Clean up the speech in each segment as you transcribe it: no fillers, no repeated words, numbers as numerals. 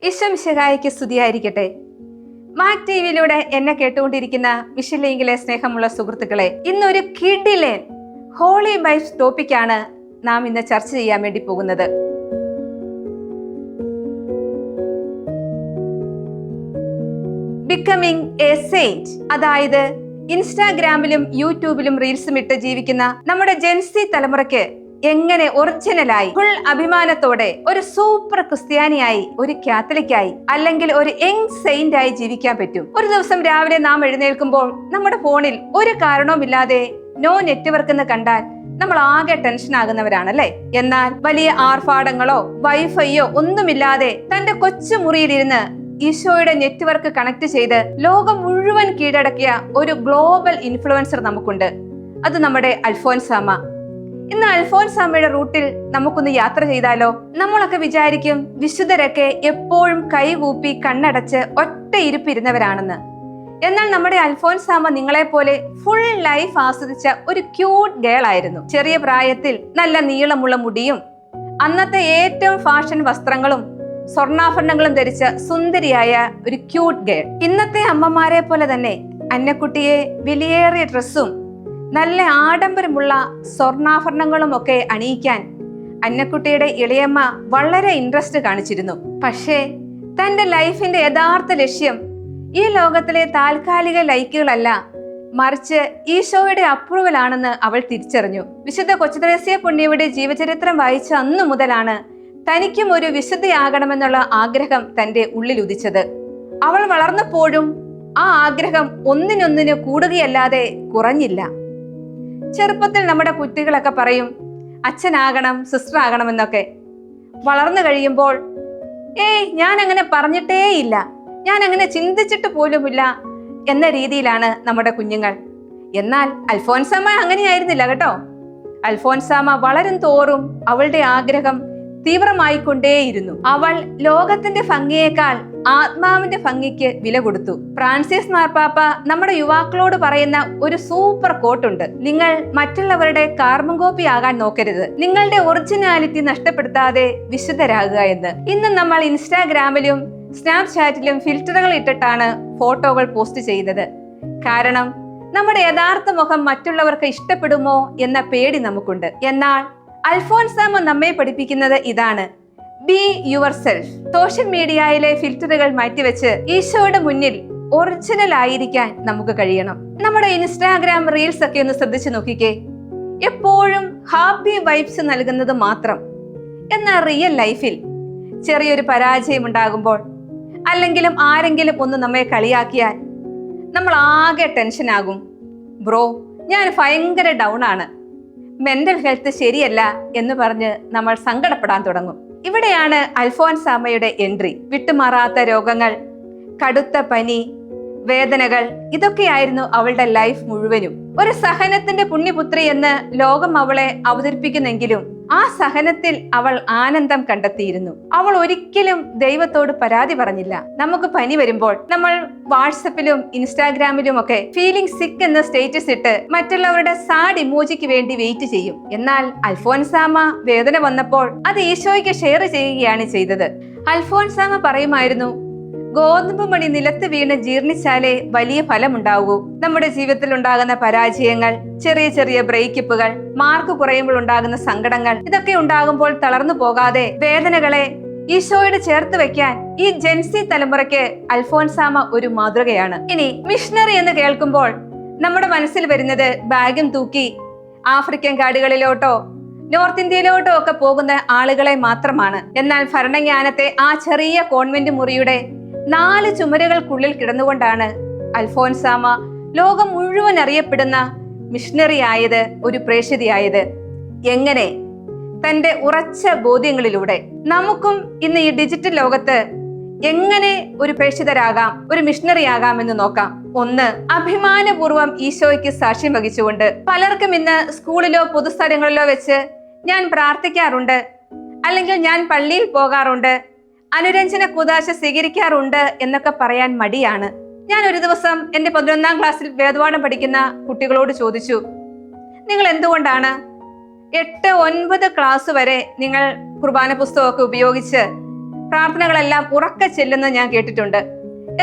ഈശോ മിശിഹായ്ക്ക് സ്തുതിയായിരിക്കട്ടെ. മാക് ടിവിയിലൂടെ എന്നെ കേട്ടുകൊണ്ടിരിക്കുന്ന വിശുദ്ധയിലെ സ്നേഹമുള്ള സുഹൃത്തുക്കളെ, ഇന്നൊരു കിഡിലൻ ഹോളി ബൈബിൾ ടോപ്പിക്കാണ് നാം ഇന്ന് ചർച്ച ചെയ്യാൻ വേണ്ടി പോകുന്നത്. ബിക്കമിങ് എ സെയിന്റ്, അതായത് ഇൻസ്റ്റാഗ്രാമിലും യൂട്യൂബിലും റീൽസും ഇട്ട് ജീവിക്കുന്ന നമ്മുടെ ജെൻസി തലമുറയ്ക്ക് എങ്ങനെ ഒറിജിനലായി ഫുൾ അഭിമാനത്തോടെ ഒരു സൂപ്പർ ക്രിസ്ത്യാനിയായി, ഒരു കാത്തലിക്കായി, അല്ലെങ്കിൽ ഒരു യങ് സെയിന്റ് ആയി ജീവിക്കാൻ പറ്റും. ഒരു ദിവസം രാവിലെ നാം എഴുന്നേൽക്കുമ്പോൾ നമ്മുടെ ഫോണിൽ ഒരു കാരണവുമില്ലാതെ നോ നെറ്റ്വർക്ക് എന്ന് കണ്ടാൽ നമ്മൾ ആകെ ടെൻഷൻ ആകുന്നവരാണല്ലേ. എന്നാൽ വലിയ ആർഭാടങ്ങളോ വൈഫൈയോ ഒന്നുമില്ലാതെ തന്റെ കൊച്ചു മുറിയിലിരുന്ന് ഈശോയുടെ നെറ്റ്വർക്ക് കണക്ട് ചെയ്ത് ലോകം മുഴുവൻ കീഴടക്കിയ ഒരു ഗ്ലോബൽ ഇൻഫ്ലുവൻസർ നമുക്കുണ്ട്. അത് നമ്മുടെ അൽഫോൻസാമ്മ. ഇന്ന് അൽഫോൻസാമ്മയുടെ റൂട്ടിൽ നമുക്കൊന്ന് യാത്ര ചെയ്താലോ? നമ്മളൊക്കെ വിചാരിക്കും വിശുദ്ധരൊക്കെ എപ്പോഴും കൈകൂപ്പി കണ്ണടച്ച് ഒറ്റ ഇരുപ്പിരുന്നവരാണെന്ന്. എന്നാൽ നമ്മുടെ അൽഫോൻസാമ്മ നിങ്ങളെ പോലെ ഫുൾ ലൈഫ് ആസ്വദിച്ച ഒരു ക്യൂട്ട് ഗേൾ ആയിരുന്നു. ചെറിയ പ്രായത്തിൽ നല്ല നീളമുള്ള മുടിയും അന്നത്തെ ഏറ്റവും ഫാഷൻ വസ്ത്രങ്ങളും സ്വർണ്ണാഭരണങ്ങളും ധരിച്ച സുന്ദരിയായ ഒരു ക്യൂട്ട് ഗേൾ. ഇന്നത്തെ അമ്മമാരെ പോലെ തന്നെ അന്നക്കുട്ടിയെ വിലയേറിയ ഡ്രസ്സും നല്ല ആഡംബരമുള്ള സ്വർണ്ണാഭരണങ്ങളും ഒക്കെ അണിയിക്കാൻ അന്നക്കുട്ടിയുടെ ഇളയമ്മ വളരെ ഇൻട്രസ്റ്റ് കാണിച്ചിരുന്നു. പക്ഷേ തന്റെ ലൈഫിന്റെ യഥാർത്ഥ ലക്ഷ്യം ഈ ലോകത്തിലെ താൽക്കാലിക ലൈക്കുകളല്ല, മറിച്ച് ഈശോയുടെ അപ്രൂവൽ ആണെന്ന് അവൾ തിരിച്ചറിഞ്ഞു. വിശുദ്ധ കൊച്ചുത്രേസ്യ പുണ്യയുടെ ജീവചരിത്രം വായിച്ച അന്നു മുതലാണ് തനിക്കും ഒരു വിശുദ്ധയാകണമെന്നുള്ള ആഗ്രഹം തന്റെ ഉള്ളിൽ ഉദിച്ചത്. അവൾ വളർന്നപ്പോഴും ആ ആഗ്രഹം ഒന്നിനൊന്നിന് കൂടുകയല്ലാതെ കുറഞ്ഞില്ല. ചെറുപ്പത്തിൽ നമ്മുടെ കുട്ടികളൊക്കെ പറയും അച്ഛനാകണം, സിസ്റ്റർ ആകണം എന്നൊക്കെ. വളർന്നു കഴിയുമ്പോൾ ഞാൻ അങ്ങനെ പറഞ്ഞിട്ടേ ഇല്ല, ഞാൻ അങ്ങനെ ചിന്തിച്ചിട്ട് പോലുമില്ല എന്ന രീതിയിലാണ് നമ്മുടെ കുഞ്ഞുങ്ങൾ. എന്നാൽ അൽഫോൻസാമ്മ അങ്ങനെയായിരുന്നില്ല കേട്ടോ. അൽഫോൻസാമ്മ വളരും തോറും അവളുടെ ആഗ്രഹം തീവ്രമായിക്കൊണ്ടേയിരുന്നു. അവൾ ലോകത്തിന്റെ ഭംഗിയേക്കാൾ ആത്മാവിന്റെ ഭംഗിക്ക് വില കൊടുത്തു. ഫ്രാൻസിസ് മാർപ്പാപ്പ നമ്മുടെ യുവാക്കളോട് പറയുന്ന ഒരു സൂപ്പർ കോട്ടുണ്ട്: നിങ്ങൾ മറ്റുള്ളവരുടെ കാർബൺ കോപ്പി ആകാൻ നോക്കരുത്, നിങ്ങളുടെ ഒറിജിനാലിറ്റി നഷ്ടപ്പെടുത്താതെ വിശുദ്ധരാകുക എന്ന്. ഇന്ന് നമ്മൾ ഇൻസ്റ്റാഗ്രാമിലും സ്നാപ്ചാറ്റിലും ഫിൽറ്ററുകൾ ഇട്ടിട്ടാണ് ഫോട്ടോകൾ പോസ്റ്റ് ചെയ്യുന്നത്. കാരണം നമ്മുടെ യഥാർത്ഥ മുഖം മറ്റുള്ളവർക്ക് ഇഷ്ടപ്പെടുമോ എന്ന പേടി നമുക്കുണ്ട്. എന്നാൽ അൽഫോൻസാമ്മ നമ്മെ പഠിപ്പിക്കുന്നത് ഇതാണ്: ബി യുവർ സെൽഫ്. സോഷ്യൽ മീഡിയയിലെ ഫിൽറ്ററുകൾ മാറ്റിവെച്ച് ഈശോയുടെ മുന്നിൽ ഒറിജിനൽ ആയിരിക്കാൻ നമുക്ക് കഴിയണം. നമ്മുടെ ഇൻസ്റ്റാഗ്രാം റീൽസ് ഒക്കെ ഒന്ന് ശ്രദ്ധിച്ചു നോക്കിക്കേ. എപ്പോഴും ഹാപ്പി വൈബ്സ് നൽകുന്നത് മാത്രം. എന്നാൽ റിയൽ ലൈഫിൽ ചെറിയൊരു പരാജയം ഉണ്ടാകുമ്പോൾ, അല്ലെങ്കിലും ആരെങ്കിലും ഒന്ന് നമ്മെ കളിയാക്കിയാൽ നമ്മൾ ആകെ ടെൻഷൻ ആകും. ബ്രോ, ഞാൻ ഭയങ്കര ഡൗൺ ആണ്, മെന്റൽ ഹെൽത്ത് ശരിയല്ല എന്ന് പറഞ്ഞ് നമ്മൾ സങ്കടപ്പെടാൻ തുടങ്ങും. ഇവിടെയാണ് അൽഫോൻസാമ്മയുടെ എൻട്രി. വിട്ടുമാറാത്ത രോഗങ്ങൾ, കടുത്ത പനി, വേദനകൾ, ഇതൊക്കെയായിരുന്നു അവളുടെ ലൈഫ് മുഴുവനും. ഒരു സഹനത്തിന്റെ പുണ്യപുത്രി എന്ന് ലോകം അവളെ അവതരിപ്പിക്കുന്നെങ്കിലും ആ സഹനത്തിൽ അവൾ ആനന്ദം കണ്ടെത്തിയിരുന്നു. അവൾ ഒരിക്കലും ദൈവത്തോട് പരാതി പറഞ്ഞില്ല. നമുക്ക് പനി വരുമ്പോൾ നമ്മൾ വാട്സപ്പിലും ഇൻസ്റ്റാഗ്രാമിലും ഒക്കെ ഫീലിംഗ് സിക്ക് എന്ന സ്റ്റേറ്റസ് ഇട്ട് മറ്റുള്ളവരുടെ സാഡ് ഇമോജിക്ക് വേണ്ടി വെയിറ്റ് ചെയ്യും. എന്നാൽ അൽഫോൻസാമ്മ വേദന വന്നപ്പോൾ അത് ഈശോയ്ക്ക് ഷെയർ ചെയ്യുകയാണ് ചെയ്തത്. അൽഫോൻസാമ്മ പറയുമായിരുന്നു, ഗോതമ്പ് മണി നിലത്ത് വീണ് ജീർണിച്ചാലേ വലിയ ഫലമുണ്ടാവൂ. നമ്മുടെ ജീവിതത്തിൽ ഉണ്ടാകുന്ന പരാജയങ്ങൾ, ചെറിയ ചെറിയ ബ്രേക്കപ്പുകൾ, മാർക്ക് കുറയുമ്പോൾ ഉണ്ടാകുന്ന സങ്കടങ്ങൾ, ഇതൊക്കെ ഉണ്ടാകുമ്പോൾ തളർന്നു പോകാതെ വേദനകളെ ഈശോയോട് ചേർത്ത് വെക്കാൻ ഈ ജെൻസി തലമുറയ്ക്ക് അൽഫോൻസാമ്മ ഒരു മാതൃകയാണ്. ഇനി മിഷണറി എന്ന് കേൾക്കുമ്പോൾ നമ്മുടെ മനസ്സിൽ വരുന്നത് ബാഗും തൂക്കി ആഫ്രിക്കൻ കാടുകളിലോട്ടോ നോർത്ത് ഇന്ത്യയിലോട്ടോ ഒക്കെ പോകുന്ന ആളുകളെ മാത്രമാണ്. എന്നാൽ ഭരണജ്ഞാനത്തെ ആ ചെറിയ കോൺവെന്റ് മുറിയുടെ 4 ചുമരുകൾക്കുള്ളിൽ കിടന്നുകൊണ്ടാണ് അൽഫോൻസാമ്മ ലോകം മുഴുവൻ അറിയപ്പെടുന്ന മിഷണറി ആയത്, ഒരു പ്രേക്ഷിതയായത്. എങ്ങനെ? തന്റെ ഉറച്ച ബോധ്യങ്ങളിലൂടെ. നമുക്കും ഇന്ന് ഈ ഡിജിറ്റൽ ലോകത്ത് എങ്ങനെ ഒരു പ്രേക്ഷിതരാകാം, ഒരു മിഷണറി ആകാം എന്ന് നോക്കാം. 1, അഭിമാനപൂർവ്വം ഈശോയ്ക്ക് സാക്ഷ്യം വഹിച്ചുകൊണ്ട്. പലർക്കും ഇന്ന് സ്കൂളിലോ പൊതുസ്ഥലങ്ങളിലോ വെച്ച് ഞാൻ പ്രാർത്ഥിക്കാറുണ്ട്, അല്ലെങ്കിൽ ഞാൻ പള്ളിയിൽ പോകാറുണ്ട്, അനുരഞ്ജന കൂദാശ സ്വീകരിക്കാറുണ്ട് എന്നൊക്കെ പറയാൻ മടിയാണ്. ഞാൻ ഒരു ദിവസം എന്റെ 11ാം ക്ലാസ്സിൽ വേദപാഠം പഠിക്കുന്ന കുട്ടികളോട് ചോദിച്ചു, നിങ്ങൾ എന്തുകൊണ്ടാണ് 8, 9 ക്ലാസ് വരെ നിങ്ങൾ കുർബാന പുസ്തകമൊക്കെ ഉപയോഗിച്ച് പ്രാർത്ഥനകളെല്ലാം ഉറക്കെ ചെല്ലുന്നത് ഞാൻ കേട്ടിട്ടുണ്ട്.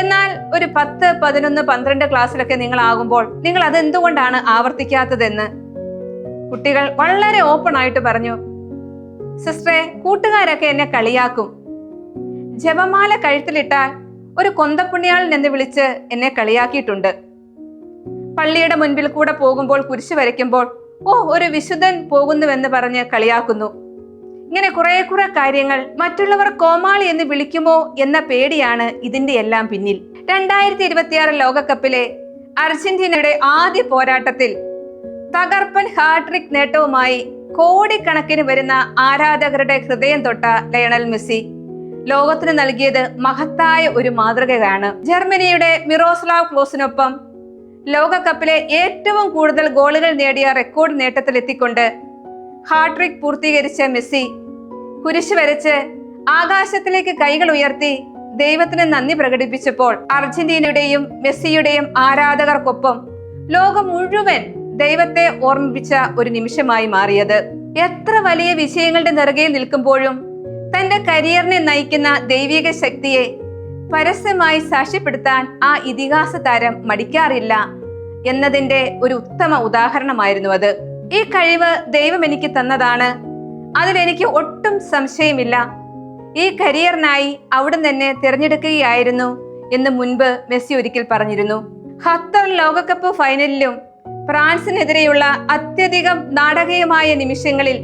എന്നാൽ ഒരു 10, 11, 12 ക്ലാസ്സിലൊക്കെ നിങ്ങൾ ആകുമ്പോൾ നിങ്ങൾ അത് എന്തുകൊണ്ടാണ് ആവർത്തിക്കാത്തതെന്ന് കുട്ടികൾ വളരെ ഓപ്പൺ ആയിട്ട് പറഞ്ഞു. സിസ്റ്ററെ, കൂട്ടുകാരൊക്കെ എന്നെ കളിയാക്കും. ജപമാല കഴുത്തിലിട്ടാൽ ഒരു കൊന്തപ്പുണ്യാളൻ എന്ന് വിളിച്ച് എന്നെ കളിയാക്കിയിട്ടുണ്ട്. പള്ളിയുടെ മുൻപിൽ കൂടെ പോകുമ്പോൾ കുരിശ് വരയ്ക്കുമ്പോൾ ഒരു വിശുദ്ധൻ പോകുന്നുവെന്ന് പറഞ്ഞ് കളിയാക്കുന്നു. ഇങ്ങനെ കുറെ കാര്യങ്ങൾ. മറ്റുള്ളവർ കോമാളി എന്ന് വിളിക്കുമോ എന്ന പേടിയാണ് ഇതിന്റെ എല്ലാം പിന്നിൽ. 2026 ലോകകപ്പിലെ അർജന്റീനയുടെ ആദ്യ പോരാട്ടത്തിൽ തകർപ്പൻ ഹാട്രിക് നേട്ടവുമായി കോടിക്കണക്കിന് വരുന്ന ആരാധകരുടെ ഹൃദയം തൊട്ട ലയണൽ മെസ്സി ലോകത്തിന് നൽകിയത് മഹത്തായ ഒരു മാതൃകയാണ്. ജർമ്മനിയുടെ മിറോസ്ലാവ് ക്ലോസിനൊപ്പം ലോകകപ്പിലെ ഏറ്റവും കൂടുതൽ ഗോളുകൾ നേടിയ റെക്കോർഡ് നേട്ടത്തിലെത്തിക്കൊണ്ട് ഹാട്രിക് പൂർത്തീകരിച്ച മെസ്സി കുരിശ് വരച്ച് ആകാശത്തിലേക്ക് കൈകൾ ഉയർത്തി ദൈവത്തിന് നന്ദി പ്രകടിപ്പിച്ചപ്പോൾ അർജന്റീനയുടെയും മെസ്സിയുടെയും ആരാധകർക്കൊപ്പം ലോകം മുഴുവൻ ദൈവത്തെ ഓർമ്മിപ്പിച്ച ഒരു നിമിഷമായി മാറിയത്. എത്ര വലിയ വിജയങ്ങളുടെ നെറുകയിൽ നിൽക്കുമ്പോഴും തന്റെ കരിയറിനെ നയിക്കുന്ന ദൈവിക ശക്തിയെ പരസ്യമായി സാക്ഷ്യപ്പെടുത്താൻ ആ ഇതിഹാസ താരം മടിക്കാറില്ല എന്നതിന്റെ ഒരു ഉത്തമ ഉദാഹരണമായിരുന്നു അത്. ഈ കഴിവ് ദൈവം എനിക്ക് തന്നതാണ്, അതിലെനിക്ക് ഒട്ടും സംശയമില്ല. ഈ കരിയറിനായി അവിടുന്ന് തന്നെ തിരഞ്ഞെടുക്കുകയായിരുന്നു എന്ന് മുൻപ് മെസ്സി ഒരിക്കൽ പറഞ്ഞിരുന്നു. ഖത്തർ ലോകകപ്പ് ഫൈനലിലും ഫ്രാൻസിനെതിരെയുള്ള അത്യധികം നാടകീയമായ നിമിഷങ്ങളിൽ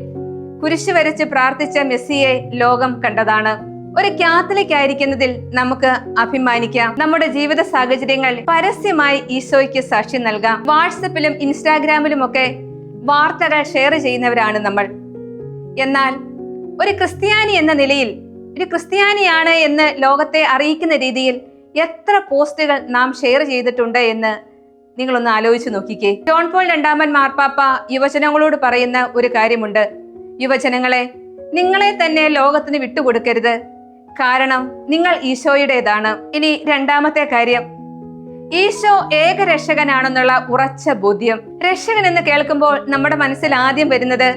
കുരിശ് വരച്ച് പ്രാർത്ഥിച്ച മെസ്സിയെ ലോകം കണ്ടതാണ്. ഒരു കാത്തലിക് ആയിരിക്കുന്നതിൽ നമുക്ക് അഭിമാനിക്കാം. നമ്മുടെ ജീവിത സാഹചര്യങ്ങൾ പരസ്യമായി ഈശോയ്ക്ക് സാക്ഷ്യം നൽകാം. വാട്സപ്പിലും ഇൻസ്റ്റാഗ്രാമിലും ഒക്കെ വാർത്തകൾ ഷെയർ ചെയ്യുന്നവരാണ് നമ്മൾ. എന്നാൽ ഒരു ക്രിസ്ത്യാനി എന്ന നിലയിൽ, ഒരു ക്രിസ്ത്യാനിയാണ് എന്ന് ലോകത്തെ അറിയിക്കുന്ന രീതിയിൽ എത്ര പോസ്റ്റുകൾ നാം ഷെയർ ചെയ്തിട്ടുണ്ട് എന്ന് നിങ്ങളൊന്ന് ആലോചിച്ച് നോക്കിക്കേ. ജോൺ പോൾ രണ്ടാമൻ മാർപ്പാപ്പ യുവജനങ്ങളോട് പറയുന്ന ഒരു കാര്യമുണ്ട്: യുവജനങ്ങളെ, നിങ്ങളെ തന്നെ ലോകത്തിന് വിട്ടുകൊടുക്കരുത്, കാരണം നിങ്ങൾ ഈശോയുടേതാണ്. ഇനി രണ്ടാമത്തെ കാര്യം, ഈശോ ഏകരക്ഷകനാണെന്നുള്ള ഉറച്ച ബോധ്യം. രക്ഷകൻ എന്ന് കേൾക്കുമ്പോൾ നമ്മുടെ മനസ്സിൽ ആദ്യം വരുന്നത്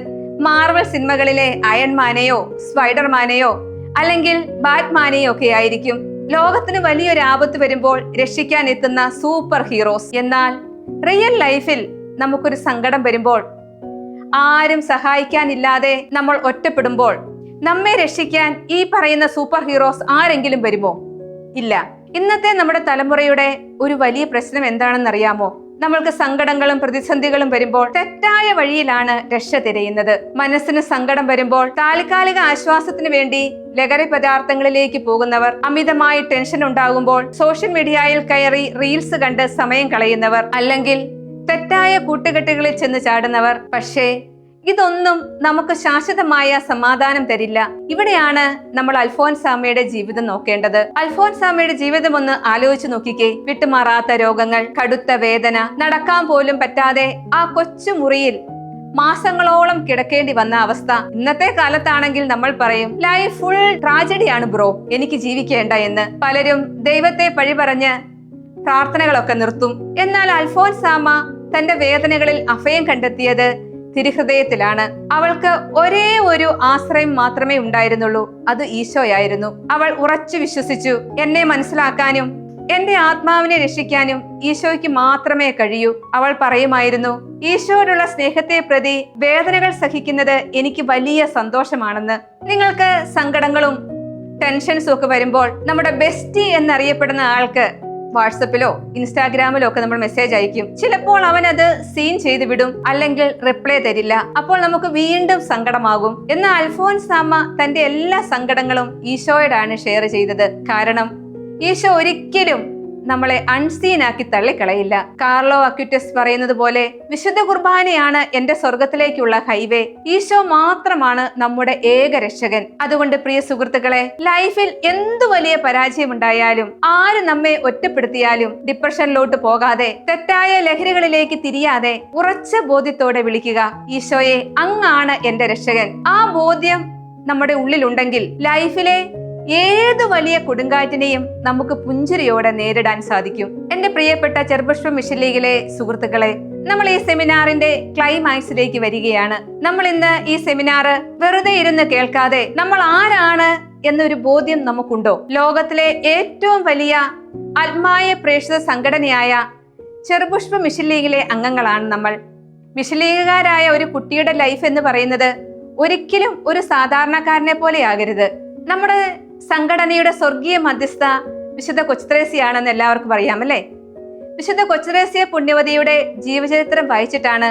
മാർവൽ സിനിമകളിലെ അയൺമാനെയോ സ്പൈഡർമാനെയോ അല്ലെങ്കിൽ ബാറ്റ്മാനെയോ ഒക്കെ ആയിരിക്കും. ലോകത്തിന് വലിയൊരു ആപത്ത് വരുമ്പോൾ രക്ഷിക്കാൻ എത്തുന്ന സൂപ്പർ ഹീറോസ്. എന്നാൽ റിയൽ ലൈഫിൽ നമുക്കൊരു സങ്കടം വരുമ്പോൾ, ആരും സഹായിക്കാനില്ലാതെ നമ്മൾ ഒറ്റപ്പെടുമ്പോൾ നമ്മെ രക്ഷിക്കാൻ ഈ പറയുന്ന സൂപ്പർ ഹീറോസ് ആരെങ്കിലും വരുമോ? ഇല്ല. ഇന്നത്തെ നമ്മുടെ തലമുറയുടെ ഒരു വലിയ പ്രശ്നം എന്താണെന്നറിയാമോ? നമ്മൾക്ക് സങ്കടങ്ങളും പ്രതിസന്ധികളും വരുമ്പോൾ തെറ്റായ വഴിയിലാണ് രക്ഷ തിരയുന്നത്. മനസ്സിന് സങ്കടം വരുമ്പോൾ താൽക്കാലിക ആശ്വാസത്തിന് വേണ്ടി ലഹരി പദാർത്ഥങ്ങളിലേക്ക് പോകുന്നവർ, അമിതമായി ടെൻഷൻ ഉണ്ടാകുമ്പോൾ സോഷ്യൽ മീഡിയയിൽ കയറി റീൽസ് കണ്ട് സമയം കളയുന്നവർ, അല്ലെങ്കിൽ തെറ്റായ കൂട്ടുകെട്ടുകളിൽ ചെന്ന് ചാടുന്നവർ. പക്ഷേ ഇതൊന്നും നമുക്ക് ശാശ്വതമായ സമാധാനം തരില്ല. ഇവിടെയാണ് നമ്മൾ അൽഫോൻസാമ്മയുടെ ജീവിതം നോക്കേണ്ടത്. അൽഫോൻസാമ്മയുടെ ജീവിതം ഒന്ന് ആലോചിച്ച് നോക്കിക്കേ. വിട്ടുമാറാത്ത രോഗങ്ങൾ, കടുത്ത വേദന, നടക്കാൻ പോലും പറ്റാതെ ആ കൊച്ചു മുറിയിൽ മാസങ്ങളോളം കിടക്കേണ്ടി വന്ന അവസ്ഥ. ഇന്നത്തെ കാലത്താണെങ്കിൽ നമ്മൾ പറയും, ലൈഫ് ഫുൾ ട്രാജഡിയാണ് ബ്രോ, എനിക്ക് ജീവിക്കേണ്ട എന്ന്. പലരും ദൈവത്തെ പഴി പറഞ്ഞ് പ്രാർത്ഥനകളൊക്കെ നിർത്തും. എന്നാൽ അൽഫോൻസാമ്മ തന്റെ വേദനകളിൽ അഭയം കണ്ടെത്തിയത് തിരുഹൃദയത്തിലാണ്. അവൾക്ക് ഒരേ ഒരു ആശ്രയം മാത്രമേ ഉണ്ടായിരുന്നുള്ളൂ, അത് ഈശോയായിരുന്നു. അവൾ ഉറച്ചു വിശ്വസിച്ചു, എന്നെ മനസ്സിലാക്കാനും എന്റെ ആത്മാവിനെ രക്ഷിക്കാനും ഈശോയ്ക്ക് മാത്രമേ കഴിയൂ. അവൾ പറയുമായിരുന്നു, ഈശോയോടുള്ള സ്നേഹത്തെ പ്രതി വേദനകൾ സഹിക്കുന്നത് എനിക്ക് വലിയ സന്തോഷമാണെന്ന്. നിങ്ങൾക്ക് സങ്കടങ്ങളും ടെൻഷൻസും ഒക്കെ വരുമ്പോൾ നമ്മുടെ ബെസ്റ്റി എന്നറിയപ്പെടുന്ന ആൾക്ക് വാട്സപ്പിലോ ഇൻസ്റ്റാഗ്രാമിലോ ഒക്കെ നമ്മൾ മെസ്സേജ് അയക്കും. ചിലപ്പോൾ അവൻ അത് സീൻ ചെയ്ത് വിടും, അല്ലെങ്കിൽ റിപ്ലൈ തരില്ല. അപ്പോൾ നമുക്ക് വീണ്ടും സങ്കടമാകും. എന്നാൽ അൽഫോൻസാമ്മ തന്റെ എല്ലാ സങ്കടങ്ങളും ഈശോയോടാണ് ഷെയർ ചെയ്തത്. കാരണം ഈശോ ഒരിക്കലും നമ്മളെ അൺസീനാക്കി തള്ളിക്കളയില്ല. കാർലോ അക്വിറ്റസ് പറയുന്നത് പോലെ, വിശുദ്ധ കുർബാനയാണ് എന്റെ സ്വർഗത്തിലേക്കുള്ള ഹൈവേ. ഈശോ മാത്രമാണ് നമ്മുടെ ഏക രക്ഷകൻ. അതുകൊണ്ട് പ്രിയ സുഹൃത്തുക്കളെ, ലൈഫിൽ എന്തു വലിയ പരാജയമുണ്ടായാലും, ആര് നമ്മെ ഒറ്റപ്പെടുത്തിയാലും ഡിപ്രഷനിലോട്ട് പോകാതെ, തെറ്റായ ലഹരികളിലേക്ക് തിരിയാതെ ഉറച്ച ബോധ്യത്തോടെ വിളിക്കുക, ഈശോയെ, അങ്ങാണ് എന്റെ രക്ഷകൻ. ആ ബോധ്യം നമ്മുടെ ഉള്ളിലുണ്ടെങ്കിൽ ലൈഫിലെ ഏത് വലിയ കൊടുങ്കാറ്റിനെയും നമുക്ക് പുഞ്ചിരിയോടെ നേരിടാൻ സാധിക്കും. എന്റെ പ്രിയപ്പെട്ട ചെറുപുഷ്പം മിഷൻ ലീഗിലെ സുഹൃത്തുക്കളെ, നമ്മൾ ഈ സെമിനാറിന്റെ ക്ലൈമാക്സിലേക്ക് വരികയാണ്. നമ്മൾ ഇന്ന് ഈ സെമിനാർ വെറുതെ ഇരുന്ന് കേൾക്കാതെ നമ്മൾ ആരാണ് എന്നൊരു ബോധ്യം നമുക്കുണ്ടോ? ലോകത്തിലെ ഏറ്റവും വലിയ ആത്മായ പ്രേക്ഷിത സംഘടനയായ ചെറുപുഷ്പ മിഷൻ ലീഗിലെ അംഗങ്ങളാണ് നമ്മൾ. മിഷൻ ലീഗുകാരായ ഒരു കുട്ടിയുടെ ലൈഫ് എന്ന് പറയുന്നത് ഒരിക്കലും ഒരു സാധാരണക്കാരനെ പോലെ ആകരുത്. നമ്മുടെ സംഘടനയുടെ സ്വർഗീയ മധ്യസ്ഥ വിശുദ്ധ കൊച്ചുത്രേസ്യയാണെന്ന് എല്ലാവർക്കും അറിയാമല്ലേ? വിശുദ്ധ കൊച്ചുത്രേസ്യ പുണ്യവതിയുടെ ജീവചരിത്രം വായിച്ചിട്ടാണ്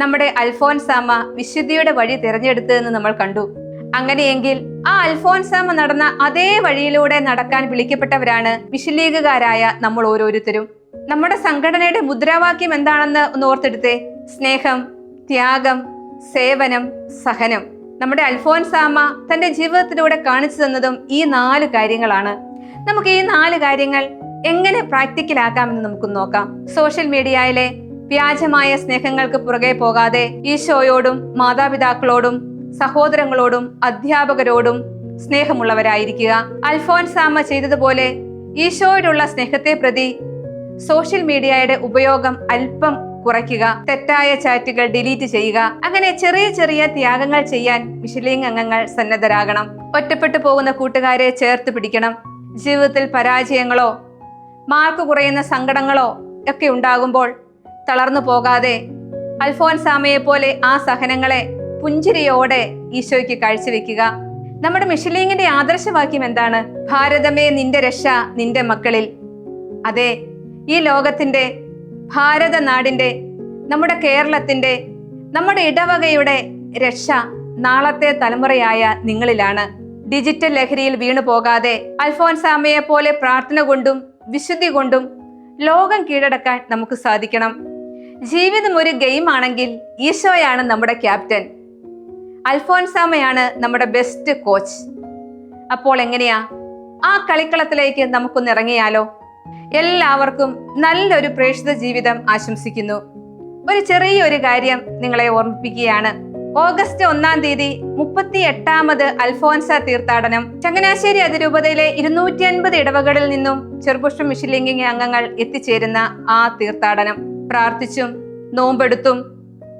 നമ്മുടെ അൽഫോൻസാമ വിശുദ്ധിയുടെ വഴി തിരഞ്ഞെടുത്തതെന്ന് നമ്മൾ കണ്ടു. അങ്ങനെയെങ്കിൽ ആ അൽഫോൻസാമ നടന്ന അതേ വഴിയിലൂടെ നടക്കാൻ വിളിക്കപ്പെട്ടവരാണ് മിഷൻ ലീഗുകാരായ നമ്മൾ ഓരോരുത്തരും. നമ്മുടെ സംഘടനയുടെ മുദ്രാവാക്യം എന്താണെന്ന് ഒന്ന് ഓർത്തെടുത്തേ. സ്നേഹം, ത്യാഗം, സേവനം, സഹനം. നമ്മുടെ അൽഫോൻസാമ തന്റെ ജീവിതത്തിലൂടെ കാണിച്ചു തന്നതും ഈ 4 കാര്യങ്ങളാണ്. നമുക്ക് ഈ 4 കാര്യങ്ങൾ എങ്ങനെ പ്രാക്ടിക്കലാക്കാമെന്ന് നമുക്ക് നോക്കാം. സോഷ്യൽ മീഡിയയിലെ വ്യാജമായ സ്നേഹങ്ങൾക്ക് പുറകെ പോകാതെ ഈശോയോടും മാതാപിതാക്കളോടും സഹോദരങ്ങളോടും അധ്യാപകരോടും സ്നേഹമുള്ളവരായിരിക്കുക. അൽഫോൻസാമ ചെയ്തതുപോലെ ഈശോയോടുള്ള സ്നേഹത്തെ പ്രതി സോഷ്യൽ മീഡിയയുടെ ഉപയോഗം അല്പം കുറയ്ക്കുക. തെറ്റായ ചാറ്റുകൾ ഡിലീറ്റ് ചെയ്യുക. അങ്ങനെ ചെറിയ ചെറിയ ത്യാഗങ്ങൾ ചെയ്യാൻ മിഷൻ ലീഗ് അംഗങ്ങൾ സന്നദ്ധരാകണം. ഒറ്റപ്പെട്ടു പോകുന്ന കൂട്ടുകാരെ ചേർത്ത് പിടിക്കണം. ജീവിതത്തിൽ പരാജയങ്ങളോ മാർക്ക് കുറയുന്ന സങ്കടങ്ങളോ ഒക്കെ ഉണ്ടാകുമ്പോൾ തളർന്നു പോകാതെ അൽഫോൻസാമയെ പോലെ ആ സഹനങ്ങളെ പുഞ്ചിരിയോടെ ഈശോയ്ക്ക് കാഴ്ചവെക്കുക. നമ്മുടെ മിഷൻ ലീഗിന്റെ ആദർശവാക്യം എന്താണ്? ഭാരതമേ, നിന്റെ രക്ഷ നിന്റെ മക്കളിൽ. അതെ, ഈ ലോകത്തിന്റെ, ഭാരത നാടിന്റെ, നമ്മുടെ കേരളത്തിന്റെ, നമ്മുടെ ഇടവകയുടെ രക്ഷ നാളത്തെ തലമുറയായ നിങ്ങളിലാണ്. ഡിജിറ്റൽ ലഹരിയിൽ വീണു പോകാതെ അൽഫോൻസാമയെ പോലെ പ്രാർത്ഥന കൊണ്ടും വിശുദ്ധി കൊണ്ടും ലോകം കീഴടക്കാൻ നമുക്ക് സാധിക്കണം. ജീവിതം ഒരു ഗെയിം ആണെങ്കിൽ ഈശോയാണ് നമ്മുടെ ക്യാപ്റ്റൻ. അൽഫോൻസാമയാണ് നമ്മുടെ ബെസ്റ്റ് കോച്ച്. അപ്പോൾ എങ്ങനെയാ ആ കളിക്കളത്തിലേക്ക് നമുക്കൊന്ന് ഇറങ്ങിയാലോ? എല്ലാവർക്കും നല്ലൊരു പ്രേക്ഷിത ജീവിതം ആശംസിക്കുന്നു. ഒരു ചെറിയൊരു കാര്യം നിങ്ങളെ ഓർമ്മിപ്പിക്കുകയാണ്. ഓഗസ്റ്റ് 1-ാം തീയതി 38ാമത് അൽഫോൻസ തീർത്ഥാടനം ചങ്ങനാശ്ശേരി അതിരൂപതയിലെ 250 ഇടവകളിൽ നിന്നും ചെറുപുഷ്പ മിഷൻ ലീഗ് അംഗങ്ങൾ എത്തിച്ചേരുന്ന ആ തീർത്ഥാടനം പ്രാർത്ഥിച്ചും നോമ്പെടുത്തും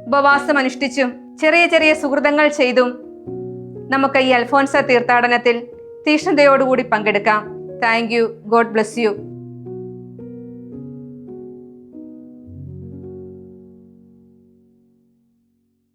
ഉപവാസം അനുഷ്ഠിച്ചും ചെറിയ ചെറിയ സുഹൃതങ്ങൾ ചെയ്തും നമുക്ക് ഈ അൽഫോൻസ തീർത്ഥാടനത്തിൽ തീക്ഷ്ണതയോടുകൂടി പങ്കെടുക്കാം. Thank you. God bless you.